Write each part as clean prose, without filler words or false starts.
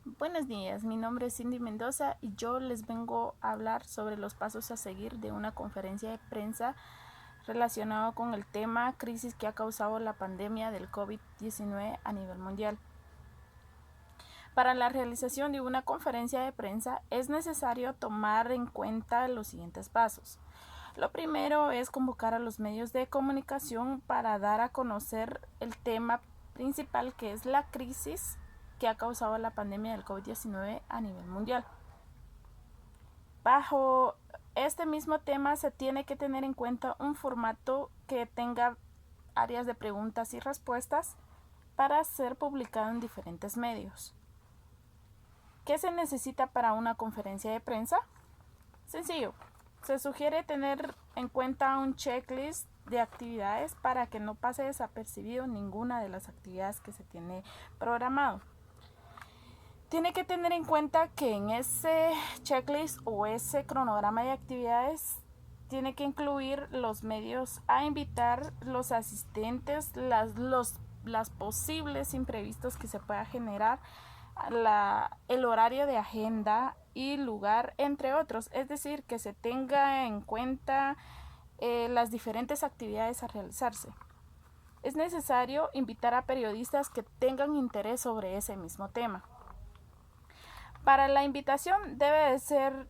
Buenos días, mi nombre es Cindy Mendoza y yo les vengo a hablar sobre los pasos a seguir de una conferencia de prensa relacionado con el tema crisis que ha causado la pandemia del COVID-19 a nivel mundial. Para la realización de una conferencia de prensa es necesario tomar en cuenta los siguientes pasos. Lo primero es convocar a los medios de comunicación para dar a conocer el tema principal, que es la crisis que ha causado la pandemia del COVID-19 a nivel mundial. Bajo este mismo tema se tiene que tener en cuenta un formato que tenga áreas de preguntas y respuestas para ser publicado en diferentes medios. ¿Qué se necesita para una conferencia de prensa? Sencillo. Se sugiere tener en cuenta un checklist de actividades para que no pase desapercibido ninguna de las actividades que se tiene programado. Tiene que tener en cuenta que en ese checklist o ese cronograma de actividades tiene que incluir los medios a invitar, los asistentes, las posibles imprevistos que se pueda generar, el horario de agenda y lugar, entre otros. Es decir, que se tenga en cuenta las diferentes actividades a realizarse. Es necesario invitar a periodistas que tengan interés sobre ese mismo tema. Para la invitación debe de ser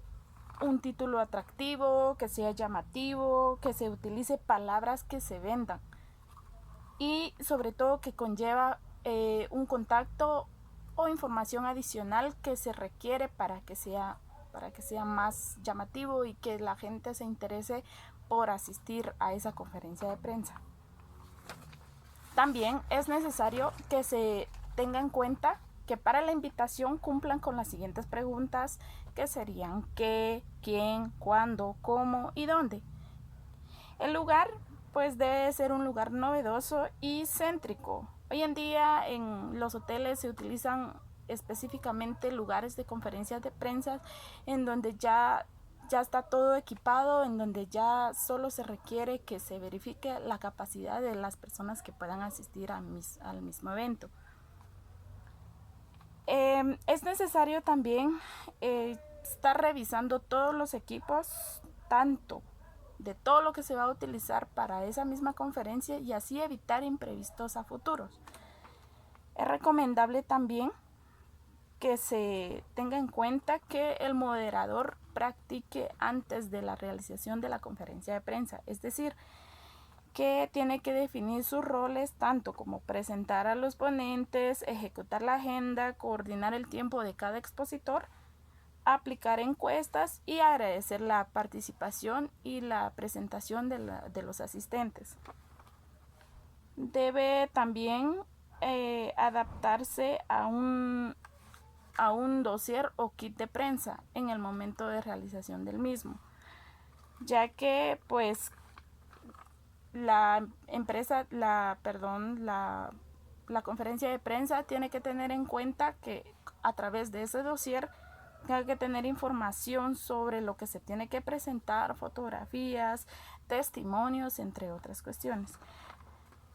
un título atractivo, que sea llamativo, que se utilice palabras que se vendan y sobre todo que conlleva un contacto o información adicional que se requiere para que sea más llamativo y que la gente se interese por asistir a esa conferencia de prensa. También es necesario que se tenga en cuenta que para la invitación cumplan con las siguientes preguntas, que serían qué, quién, cuándo, cómo y dónde. El lugar pues debe ser un lugar novedoso y céntrico. Hoy en día en los hoteles se utilizan específicamente lugares de conferencias de prensa en donde ya está todo equipado, en donde ya solo se requiere que se verifique la capacidad de las personas que puedan asistir al mismo evento. Es necesario también estar revisando todos los equipos, tanto de todo lo que se va a utilizar para esa misma conferencia y así evitar imprevistos a futuros. Es recomendable también que se tenga en cuenta que el moderador practique antes de la realización de la conferencia de prensa, es decir, que tiene que definir sus roles tanto como presentar a los ponentes, ejecutar la agenda, coordinar el tiempo de cada expositor, aplicar encuestas y agradecer la participación y la presentación de los asistentes. Debe también adaptarse a un dossier o kit de prensa en el momento de realización del mismo, ya que pues la conferencia de prensa tiene que tener en cuenta que a través de ese dossier tiene que tener información sobre lo que se tiene que presentar, fotografías, testimonios, entre otras cuestiones.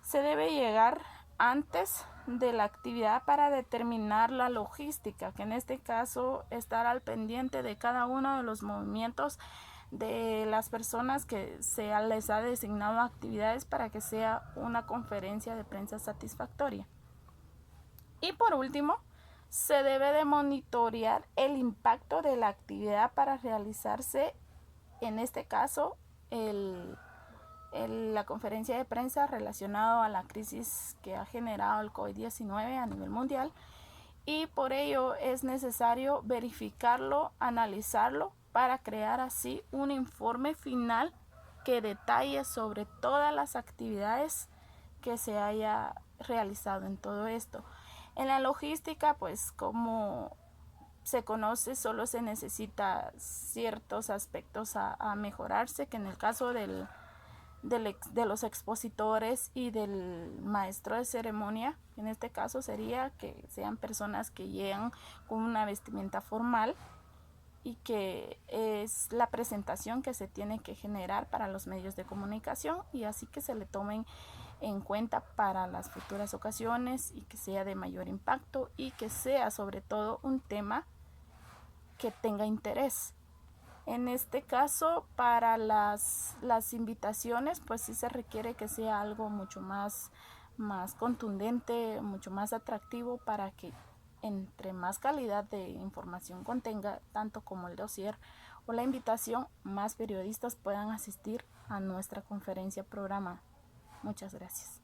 Se debe llegar antes de la actividad para determinar la logística, que en este caso estar al pendiente de cada uno de los movimientos de las personas que se les ha designado actividades para que sea una conferencia de prensa satisfactoria. Y por último, se debe de monitorear el impacto de la actividad para realizarse, en este caso, la conferencia de prensa relacionado a la crisis que ha generado el COVID-19 a nivel mundial, y por ello es necesario verificarlo, analizarlo para crear así un informe final que detalle sobre todas las actividades que se haya realizado en todo esto. En la logística, pues como se conoce, solo se necesita ciertos aspectos a mejorarse, que en el caso de los expositores y del maestro de ceremonia, en este caso sería que sean personas que llegan con una vestimenta formal y que es la presentación que se tiene que generar para los medios de comunicación, y así que se le tomen en cuenta para las futuras ocasiones y que sea de mayor impacto y que sea sobre todo un tema que tenga interés. En este caso, para las invitaciones, pues sí se requiere que sea algo mucho más contundente, mucho más atractivo para que entre más calidad de información contenga, tanto como el dossier o la invitación, más periodistas puedan asistir a nuestra conferencia programa. Muchas gracias.